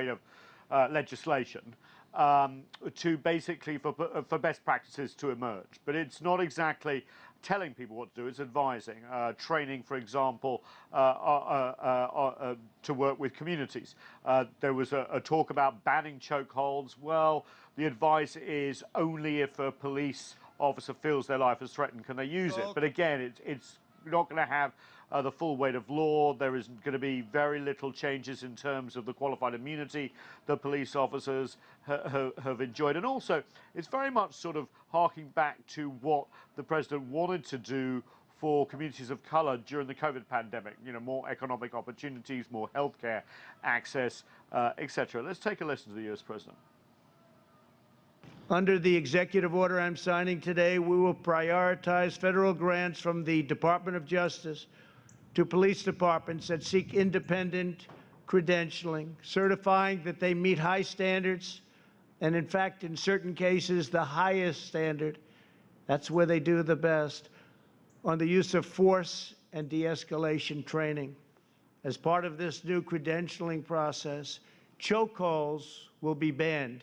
of legislation to basically for best practices to emerge. But it's not exactly telling people what to do, it's advising, training, for example, to work with communities. There was a talk about banning chokeholds. Well, the advice is only if a police officer feels their life is threatened can they use it. But again, it's not going to have the full weight of law. There is going to be very little changes in terms of the qualified immunity that police officers have enjoyed. And also, it's very much sort of harking back to what the president wanted to do for communities of color during the COVID pandemic. You know, more economic opportunities, more healthcare access, etc. Let's take a listen to the U.S. president. Under the executive order I'm signing today, we will prioritize federal grants from the Department of Justice to police departments that seek independent credentialing, certifying that they meet high standards, and in fact, in certain cases, the highest standard. That's where they do the best, on the use of force and de-escalation training. As part of this new credentialing process, chokeholds will be banned,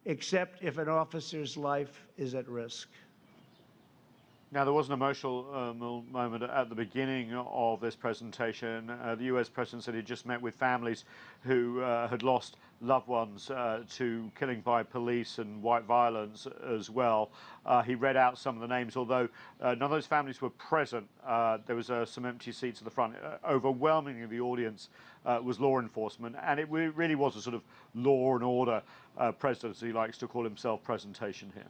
except if an officer's life is at risk. Now, there was an emotional moment at the beginning of this presentation. The US president said he just met with families who had lost loved ones to killing by police and white violence as well. He read out some of the names, although none of those families were present. There was some empty seats at the front. Overwhelmingly, the audience was law enforcement, and it really was a sort of law and order president, as he likes to call himself, presentation here.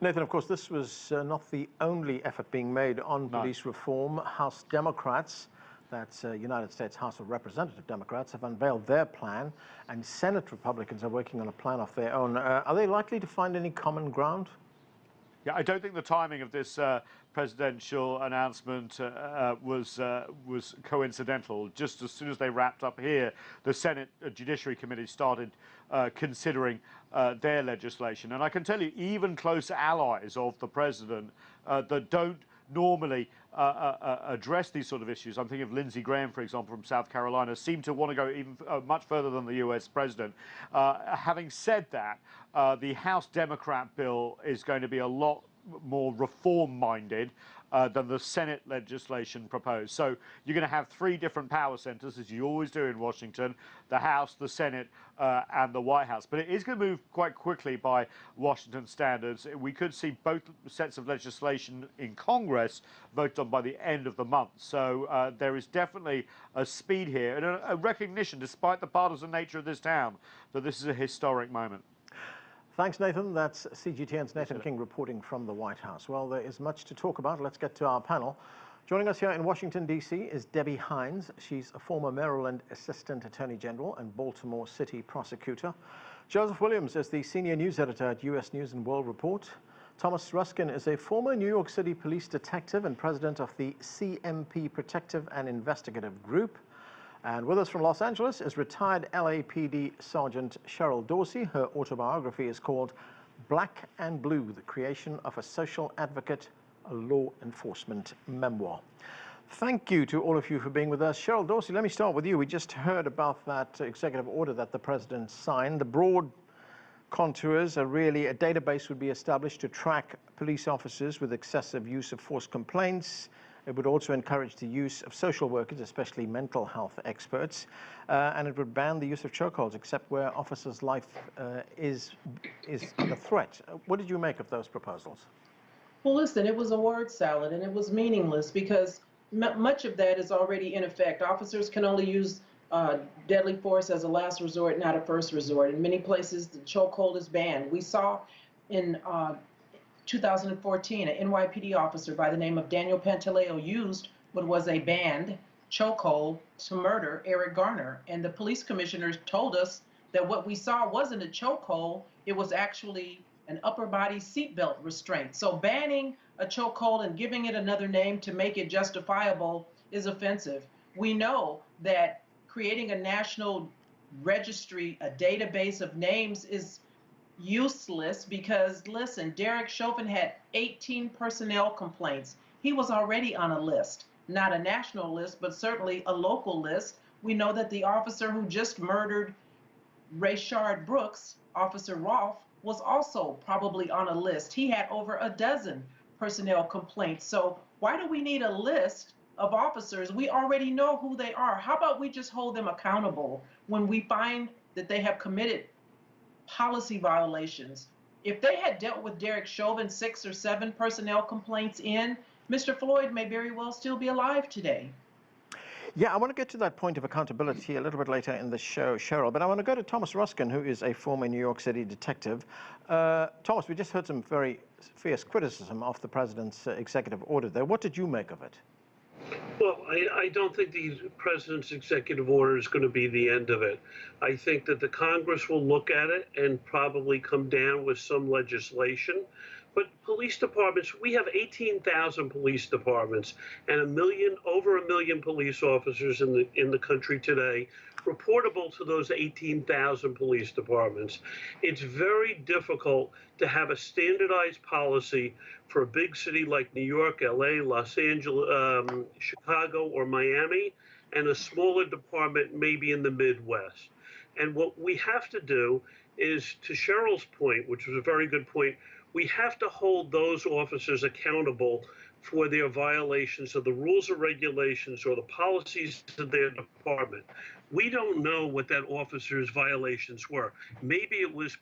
Nathan, of course, this was not the only effort being made on police reform. House Democrats, that's United States House of Representative Democrats, have unveiled their plan, and Senate Republicans are working on a plan of their own. Are they likely to find any common ground? Yeah, I don't think the timing of this presidential announcement was coincidental. Just as soon as they wrapped up here, the Senate Judiciary Committee started considering their legislation. And I can tell you, even close allies of the president that don't normally address these sort of issues, I'm thinking of Lindsey Graham, for example, from South Carolina, seem to want to go even much further than the US president. Having said that, the House Democrat bill is going to be a lot more reform-minded than the Senate legislation proposed. So you're going to have three different power centers, as you always do in Washington: the House, the Senate, and the White House. But it is going to move quite quickly by Washington standards. We could see both sets of legislation in Congress voted on by the end of the month. So there is definitely a speed here and a recognition, despite the partisan nature of this town, that this is a historic moment. Thanks, Nathan. That's CGTN's Nathan King reporting from the White House. Well, there is much to talk about. Let's get to our panel. Joining us here in Washington, D.C. is Debbie Hines. She's a former Maryland Assistant Attorney General and Baltimore City Prosecutor. Joseph Williams is the Senior News Editor at U.S. News and World Report. Thomas Ruskin is a former New York City Police Detective and President of the CMP Protective and Investigative Group. And with us from Los Angeles is retired LAPD Sergeant Cheryl Dorsey. Her autobiography is called Black and Blue: The Creation of a Social Advocate, a Law Enforcement Memoir. Thank you to all of you for being with us. Cheryl Dorsey, let me start with you. We just heard about that executive order that the president signed. The broad contours are really a database would be established to track police officers with excessive use of force complaints. It would also encourage the use of social workers, especially mental health experts, and it would ban the use of chokeholds, except where officers' life is under threat. What did you make of those proposals? Well, listen, it was a word salad, and it was meaningless because much of that is already in effect. Officers can only use deadly force as a last resort, not a first resort. In many places, the chokehold is banned. We saw in 2014, an NYPD officer by the name of Daniel Pantaleo used what was a banned chokehold to murder Eric Garner. And the police commissioners told us that what we saw wasn't a chokehold, it was actually an upper body seatbelt restraint. So banning a chokehold and giving it another name to make it justifiable is offensive. We know that creating a national registry, a database of names, is useless because, listen, Derek Chauvin had 18 personnel complaints. He was already on a list, not a national list, but certainly a local list. We know that the officer who just murdered Rayshard Brooks, Officer Rolfe, was also probably on a list. He had over a dozen personnel complaints. So why do we need a list of officers? We already know who they are. How about we just hold them accountable when we find that they have committed policy violations? If they had dealt with Derek Chauvin 6 or 7 personnel complaints in, Mr. Floyd may very well still be alive today. Yeah, I want to get to that point of accountability a little bit later in the show, Cheryl, but I want to go to Thomas Ruskin, who is a former New York City detective. Thomas, we just heard some very fierce criticism of the president's executive order there. What did you make of it? Well, I don't think the president's executive order is going to be the end of it. I think that the Congress will look at it and probably come down with some legislation. But police departments, we have 18,000 police departments and over a million police officers in the country today, reportable to those 18,000 police departments. It's very difficult to have a standardized policy for a big city like New York, LA, Los Angeles, Chicago, or Miami, and a smaller department maybe in the Midwest. And what we have to do is, to Cheryl's point, which was a very good point, we have to hold those officers accountable for their violations of the rules or regulations or the policies of their department. We don't know what that officer's violations were. Maybe it was,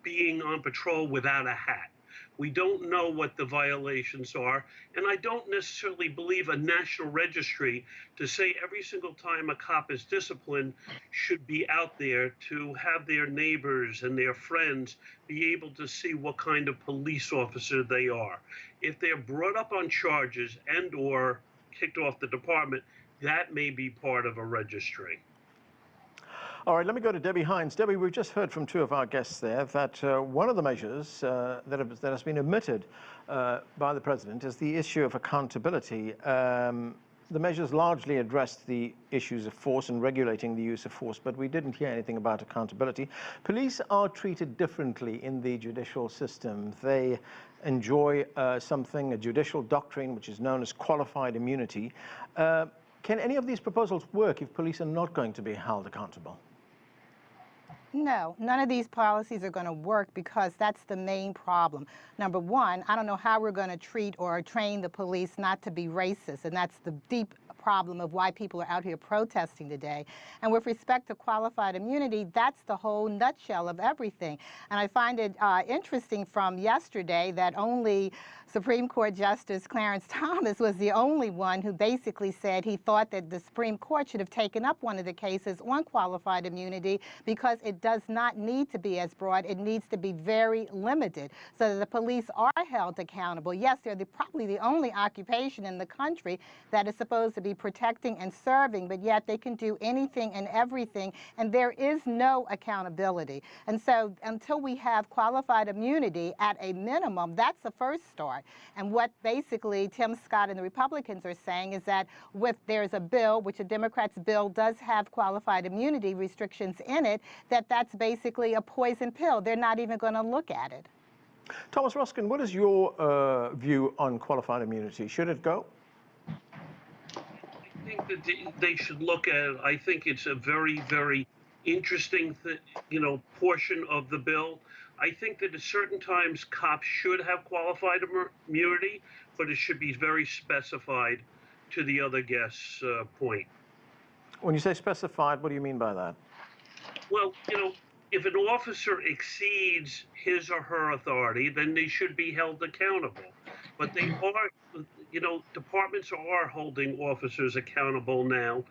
being on patrol without a hat. We don't know what the violations are, and I don't necessarily believe a national registry to say every single time a cop is disciplined should be out there to have their neighbors and their friends be able to see what kind of police officer they are. If they're brought up on charges and or kicked off the department, that may be part of a registry. All right, let me go to Debbie Hines. Debbie, we've just heard from two of our guests there that one of the measures that has been omitted by the president is the issue of accountability. The measures largely addressed the issues of force and regulating the use of force, but we didn't hear anything about accountability. Police are treated differently in the judicial system. They enjoy a judicial doctrine, which is known as qualified immunity. Can any of these proposals work if police are not going to be held accountable? No, none of these policies are going to work because that's the main problem. Number one, I don't know how we're going to treat or train the police not to be racist, and that's the deep problem of why people are out here protesting today. And with respect to qualified immunity, that's the whole nutshell of everything. And I find it interesting from yesterday that only Supreme Court Justice Clarence Thomas was the only one who basically said he thought that the Supreme Court should have taken up one of the cases on qualified immunity because it does not need to be as broad. It needs to be very limited so that the police are held accountable. Yes, they're probably the only occupation in the country that is supposed to be protecting and serving, but yet they can do anything and everything, and there is no accountability. And so until we have qualified immunity at a minimum, that's the first start. And what basically Tim Scott and the Republicans are saying is that there's a bill, which a Democrats' bill does have qualified immunity restrictions in it, that's basically a poison pill. They're not even going to look at it. Thomas Ruskin, what is your view on qualified immunity? Should it go? I think that they should look at it. I think it's a very, very interesting, portion of the bill. I think that at certain times cops should have qualified immunity, but it should be very specified to the other guest's point. When you say specified, what do you mean by that? Well, if an officer exceeds his or her authority, then they should be held accountable. But they are, departments are holding officers accountable now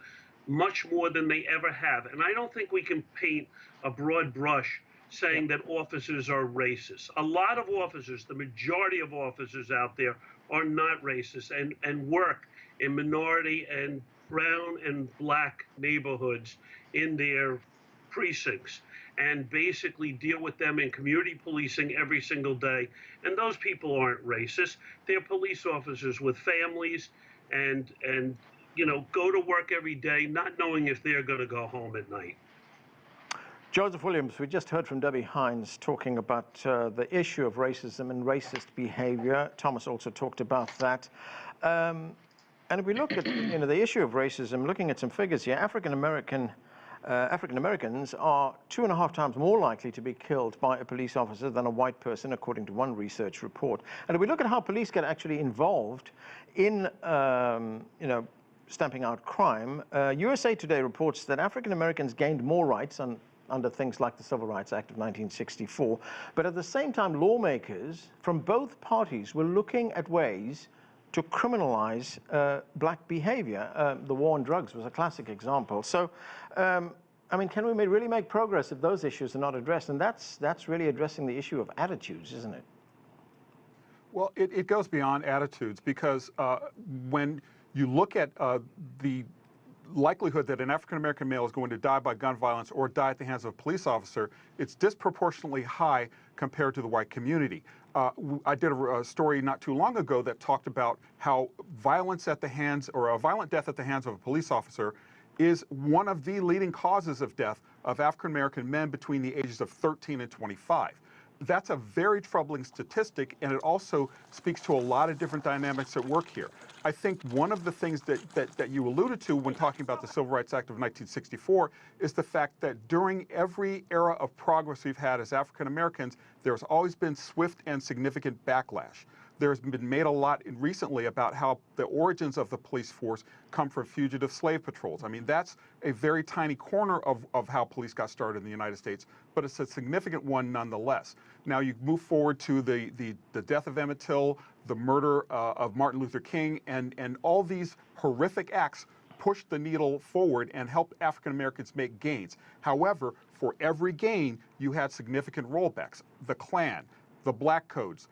much more than they ever have. And I don't think we can paint a broad brush saying that officers are racist. A lot of officers, the majority of officers out there, are not racist and work in minority and brown and black neighborhoods in their precincts and basically deal with them in community policing every single day. And those people aren't racist. They're police officers with families and go to work every day not knowing if they're going to go home at night. Joseph Williams, we just heard from Debbie Hines talking about the issue of racism and racist behavior. Thomas also talked about that. And if we look at the issue of racism, looking at some figures here, African-American African Americans are 2.5 times more likely to be killed by a police officer than a white person, according to one research report. And if we look at how police get actually involved in, stamping out crime, USA Today reports that African Americans gained more rights under things like the Civil Rights Act of 1964. But at the same time, lawmakers from both parties were looking at ways to criminalize black behavior. The war on drugs was a classic example. So, I mean, can we really make progress if those issues are not addressed? And that's really addressing the issue of attitudes, isn't it? Well, it goes beyond attitudes, because when you look at the likelihood that an African-American male is going to die by gun violence or die at the hands of a police officer, it's disproportionately high compared to the white community. I did a story not too long ago that talked about how violence at the hands, or a violent death at the hands of a police officer, is one of the leading causes of death of African-American men between the ages of 13 and 25. That's a very troubling statistic, and it also speaks to a lot of different dynamics at work here. I think one of the things that you alluded to when talking about the Civil Rights Act of 1964 is the fact that during every era of progress we've had as African Americans, there's always been swift and significant backlash. There's been made a lot recently about how the origins of the police force come from fugitive slave patrols. I mean, that's a very tiny corner of how police got started in the United States, but it's a significant one nonetheless. Now you move forward to the death of Emmett Till, the murder of Martin Luther King, and all these horrific acts pushed the needle forward and helped African Americans make gains. However, for every gain, you had significant rollbacks. The Klan, the Black Codes,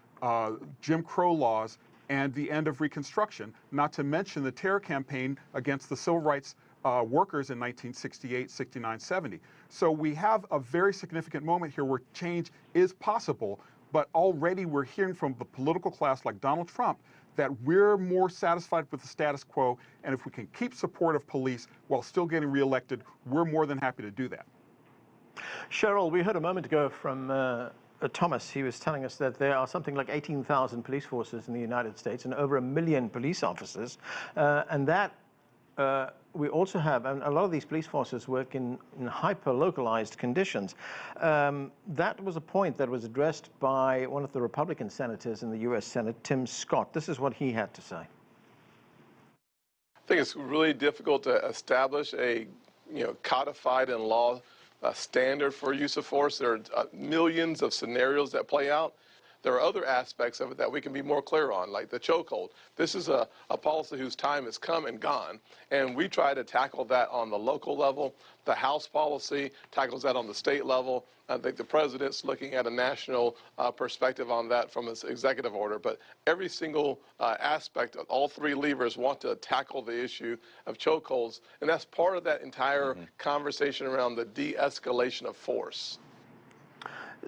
Jim Crow laws, and the end of Reconstruction, not to mention the terror campaign against the civil rights workers in 1968, 69, 70. So we have a very significant moment here where change is possible, but already we're hearing from the political class like Donald Trump that we're more satisfied with the status quo, and if we can keep support of police while still getting reelected, we're more than happy to do that. Cheryl, we heard a moment ago from Thomas. He was telling us that there are something like 18,000 police forces in the United States and over 1 million police officers, and that we also have, and a lot of these police forces work in hyper-localized conditions. That was a point that was addressed by one of the Republican senators in the U.S. Senate, Tim Scott. This is what he had to say. I think it's really difficult to establish a codified in law standard for use of force. There are millions of scenarios that play out. There are other aspects of it that we can be more clear on, like the chokehold. This is a policy whose time has come and gone, and we try to tackle that on the local level. The House policy tackles that on the state level. I think the president's looking at a national perspective on that from his executive order. But every single aspect of all three levers want to tackle the issue of chokeholds, and that's part of that entire conversation around the de-escalation of force.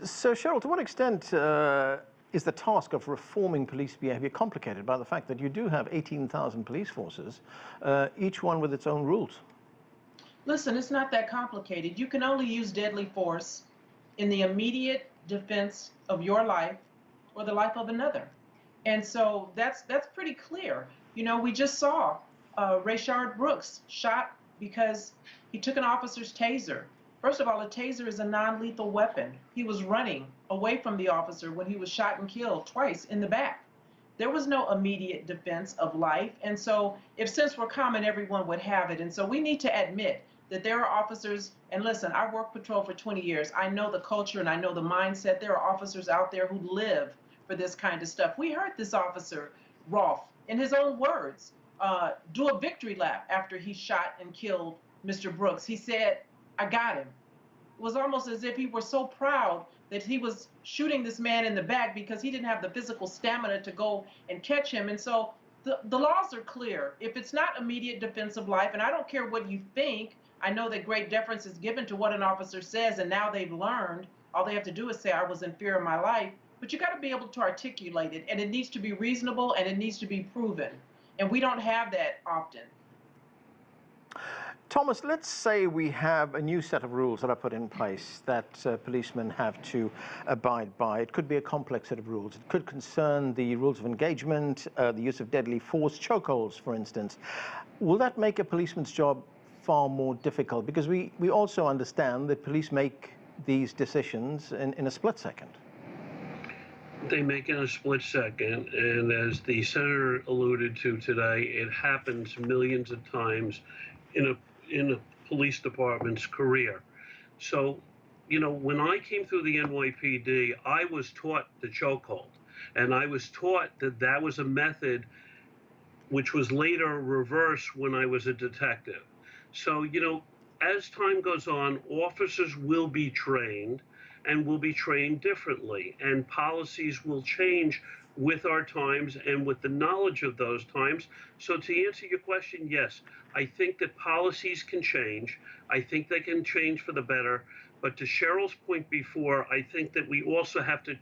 So, Cheryl, to what extent is the task of reforming police behavior complicated by the fact that you do have 18,000 police forces, each one with its own rules? Listen, it's not that complicated. You can only use deadly force in the immediate defense of your life or the life of another. And so that's pretty clear. You know, we just saw Rayshard Brooks shot because he took an officer's taser. First of all, a taser is a non-lethal weapon. He was running away from the officer when he was shot and killed twice in the back. There was no immediate defense of life. And so if sense were common, everyone would have it. And so we need to admit that there are officers, and listen, I worked patrol for 20 years. I know the culture and I know the mindset. There are officers out there who live for this kind of stuff. We heard this officer, Rolfe, in his own words, do a victory lap after he shot and killed Mr. Brooks. He said, I got him. It was almost as if he were so proud that he was shooting this man in the back because he didn't have the physical stamina to go and catch him. And so the laws are clear. If it's not immediate defense of life, and I don't care what you think, I know that great deference is given to what an officer says, and now they've learned, all they have to do is say, I was in fear of my life. But you got to be able to articulate it, and it needs to be reasonable, and it needs to be proven. And we don't have that often. Thomas, let's say we have a new set of rules that are put in place that policemen have to abide by. It could be a complex set of rules. It could concern the rules of engagement, the use of deadly force, chokeholds, for instance. Will that make a policeman's job far more difficult? Because we also understand that police make these decisions in a split second. They make it in a split second, and as the senator alluded to today, it happens millions of times in a police department's career. So, when I came through the NYPD, I was taught the chokehold, and I was taught that that was a method which was later reversed when I was a detective. So, as time goes on, officers will be trained and will be trained differently, and policies will change with our times and with the knowledge of those times. So to answer your question, yes, I think that policies can change. I think they can change for the better. But to Cheryl's point before, I think that we also have to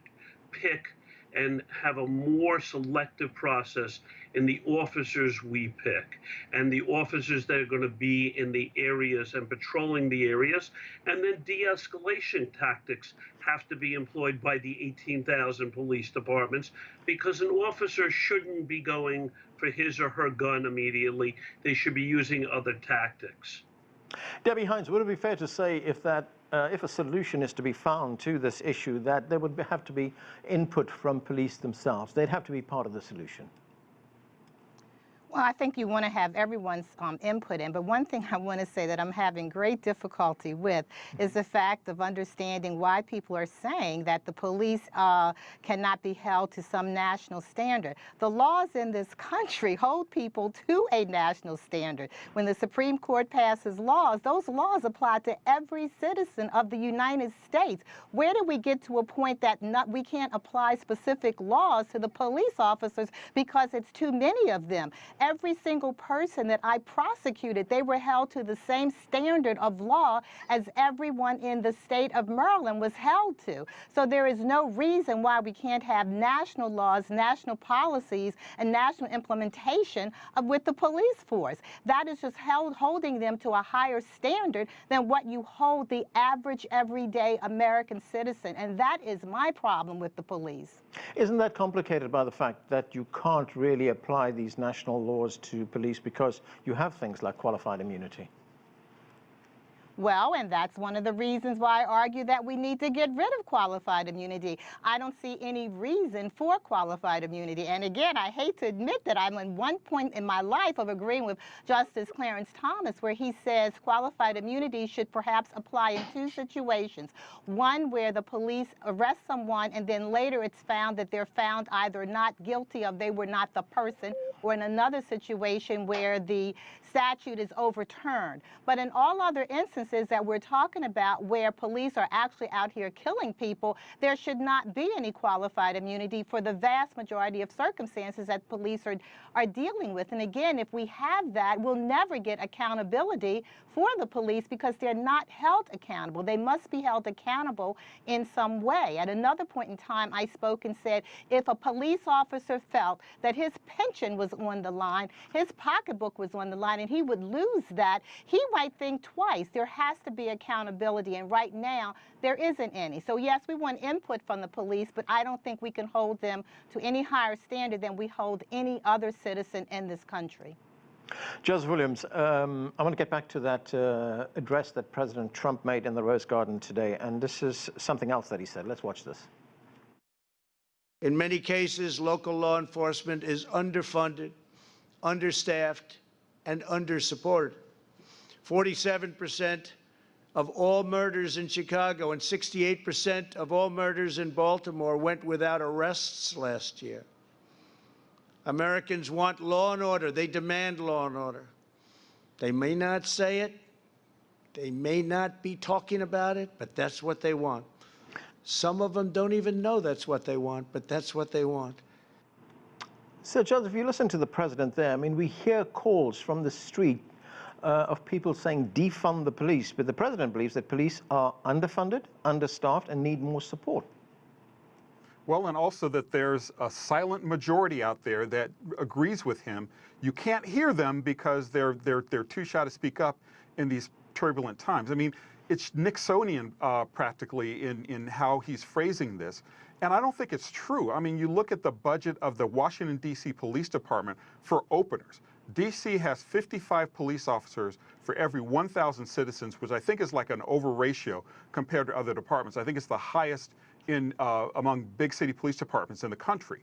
pick and have a more selective process in the officers we pick and the officers that are going to be in the areas and patrolling the areas. And then de-escalation tactics have to be employed by the 18,000 police departments, because an officer shouldn't be going for his or her gun immediately. They should be using other tactics. Debbie Hines, would it be fair to say if a solution is to be found to this issue, that there would have to be input from police themselves? They'd have to be part of the solution. Well, I think you want to have everyone's input in, but one thing I want to say that I'm having great difficulty with is the fact of understanding why people are saying that the police cannot be held to some national standard. The laws in this country hold people to a national standard. When the Supreme Court passes laws, those laws apply to every citizen of the United States. Where do we get to a point that we can't apply specific laws to the police officers because it's too many of them? Every single person that I prosecuted, they were held to the same standard of law as everyone in the state of Maryland was held to. So there is no reason why we can't have national laws, national policies, and national implementation with the police force. That is just holding them to a higher standard than what you hold the average everyday American citizen. And that is my problem with the police. Isn't that complicated by the fact that you can't really apply these national laws to police because you have things like qualified immunity? Well, and that's one of the reasons why I argue that we need to get rid of qualified immunity. I don't see any reason for qualified immunity. And again, I hate to admit that I'm at one point in my life of agreeing with Justice Clarence Thomas, where he says qualified immunity should perhaps apply in two situations. One where the police arrest someone and then later it's found that they're found either not guilty of they were not the person, or in another situation where the statute is overturned. But in all other instances that we're talking about where police are actually out here killing people, there should not be any qualified immunity for the vast majority of circumstances that police are dealing with. And again, if we have that, we'll never get accountability for the police because they're not held accountable. They must be held accountable in some way. At another point in time, I spoke and said, if a police officer felt that his pension was on the line, his pocketbook was on the line, and he would lose that, he might think twice. There has to be accountability, and right now, there isn't any. So yes, we want input from the police, but I don't think we can hold them to any higher standard than we hold any other citizen in this country. Joseph Williams, I want to get back to that address that President Trump made in the Rose Garden today, and this is something else that he said. Let's watch this. In many cases, local law enforcement is underfunded, understaffed, and undersupported. 47% of all murders in Chicago and 68% of all murders in Baltimore went without arrests last year. Americans want law and order. They demand law and order. They may not say it. They may not be talking about it, but that's what they want. Some of them don't even know that's what they want, but that's what they want. So, Joseph, you listen to the president there. I mean, we hear calls from the street of people saying defund the police, but the president believes that police are underfunded, understaffed, and need more support. Well, and also that there's a silent majority out there that agrees with him. You can't hear them because they're too shy to speak up in these turbulent times. I mean, it's Nixonian practically in how he's phrasing this. And I don't think it's true. I mean, you look at the budget of the Washington, D.C. Police Department for openers. D.C. has 55 police officers for every 1,000 citizens, which I think is like an over ratio compared to other departments. I think it's the highest in among big city police departments in the country.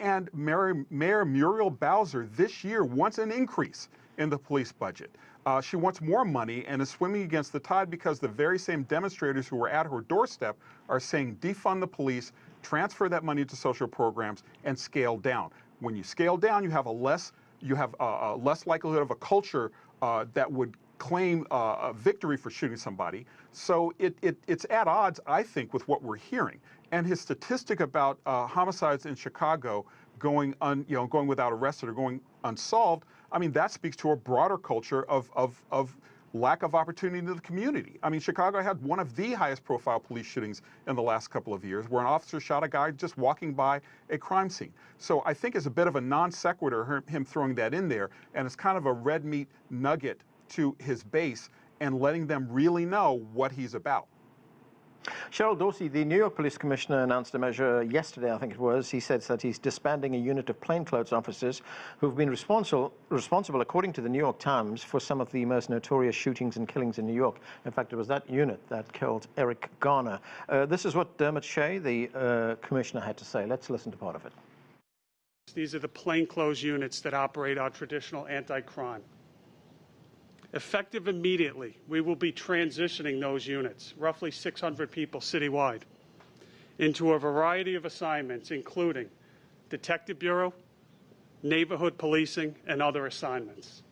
And Mayor Muriel Bowser this year wants an increase in the police budget. She wants more money and is swimming against the tide because the very same demonstrators who were at her doorstep are saying defund the police, transfer that money to social programs, and scale down. When you scale down, you have a less likelihood of a culture that would claim a victory for shooting somebody. So it's at odds, I think, with what we're hearing. And his statistic about homicides in Chicago going without arrest or going unsolved, I mean, that speaks to a broader culture of lack of opportunity in the community. I mean, Chicago had one of the highest profile police shootings in the last couple of years, where an officer shot a guy just walking by a crime scene. So I think it's a bit of a non sequitur, him throwing that in there, and it's kind of a red meat nugget to his base and letting them really know what he's about. Cheryl Dorsey, the New York Police Commissioner, announced a measure yesterday, I think it was. He said that he's disbanding a unit of plainclothes officers who've been responsible, according to the New York Times, for some of the most notorious shootings and killings in New York. In fact, it was that unit that killed Eric Garner. This is what Dermot Shea, the commissioner, had to say. Let's listen to part of it. These are the plainclothes units that operate our traditional anti-crime. Effective immediately, we will be transitioning those units, roughly 600 people citywide, into a variety of assignments, including Detective Bureau, neighborhood policing, and other assignments.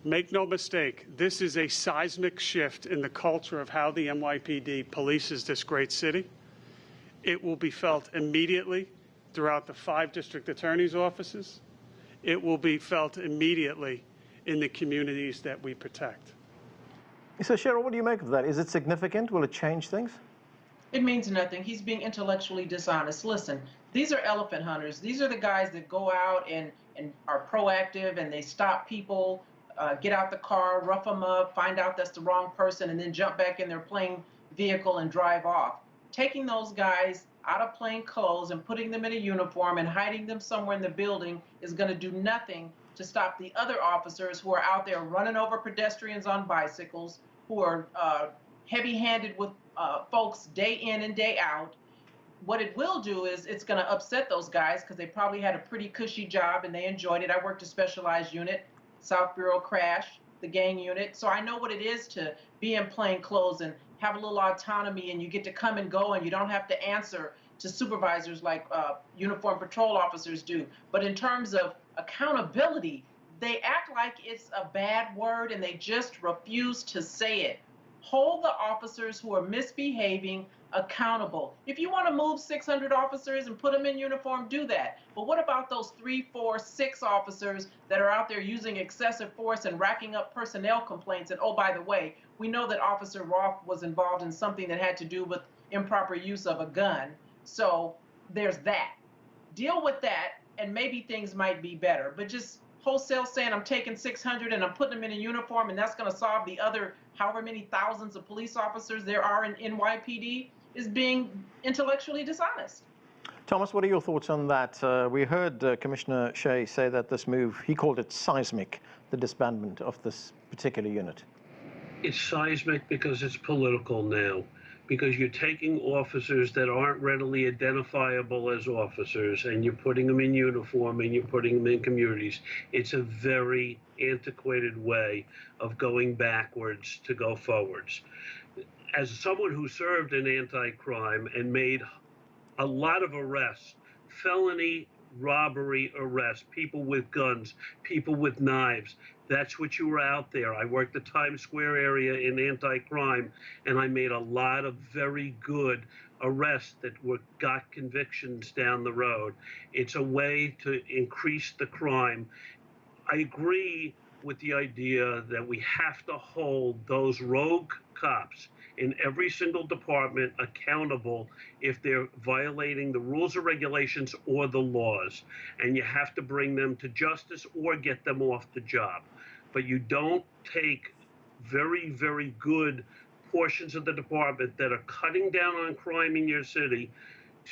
Make no mistake, this is a seismic shift in the culture of how the NYPD polices this great city. It will be felt immediately throughout the 5 district attorneys' offices. It will be felt immediately in the communities that we protect. So, Cheryl, what do you make of that? Is it significant? Will it change things? It means nothing. He's being intellectually dishonest. Listen, these are elephant hunters. These are the guys that go out and are proactive, and they stop people, get out the car, rough them up, find out that's the wrong person, and then jump back in their plane vehicle and drive off. Taking those guys out of plain clothes and putting them in a uniform and hiding them somewhere in the building is going to do nothing to stop the other officers who are out there running over pedestrians on bicycles, who are heavy-handed with folks day in and day out. What it will do is it's going to upset those guys because they probably had a pretty cushy job and they enjoyed it. I worked a specialized unit, South Bureau Crash, the gang unit, so I know what it is to be in plain clothes and have a little autonomy, and you get to come and go and you don't have to answer to supervisors like uniformed patrol officers do. But in terms of accountability, they act like it's a bad word and they just refuse to say it. Hold the officers who are misbehaving accountable. If you want to move 600 officers and put them in uniform, do that. But what about those 3, 4, 6 officers that are out there using excessive force and racking up personnel complaints? And oh, by the way, we know that Officer Roth was involved in something that had to do with improper use of a gun. So there's that. Deal with that, and maybe things might be better. But just wholesale saying I'm taking 600 and I'm putting them in a uniform and that's going to solve the other however many thousands of police officers there are in NYPD is being intellectually dishonest. Thomas, what are your thoughts on that? We heard Commissioner Shea say that this move, he called it seismic, the disbandment of this particular unit. It's seismic because it's political now, because you're taking officers that aren't readily identifiable as officers and you're putting them in uniform and you're putting them in communities. It's a very antiquated way of going backwards to go forwards. As someone who served in anti-crime and made a lot of arrests, felony robbery arrests, people with guns, people with knives, that's what you were out there. I worked the Times Square area in anti-crime, and I made a lot of very good arrests that got convictions down the road. It's a way to increase the crime. I agree with the idea that we have to hold those rogue cops in every single department accountable if they're violating the rules or regulations or the laws. And you have to bring them to justice or get them off the job. But you don't take very, very good portions of the department that are cutting down on crime in your city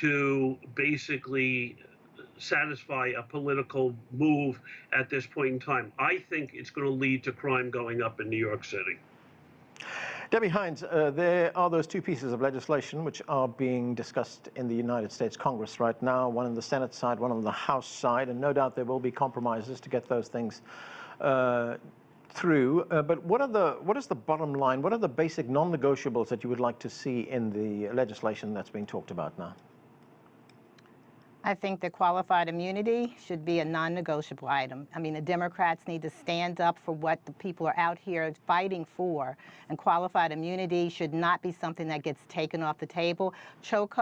to basically satisfy a political move at this point in time. I think it's going to lead to crime going up in New York City. Debbie Hines, there are those two pieces of legislation which are being discussed in the United States Congress right now, one on the Senate side, one on the House side, and no doubt there will be compromises to get those things through. But what is the bottom line? What are the basic non-negotiables that you would like to see in the legislation that's being talked about now? I think that qualified immunity should be a non-negotiable item. I mean, the Democrats need to stand up for what the people are out here fighting for, and qualified immunity should not be something that gets taken off the table.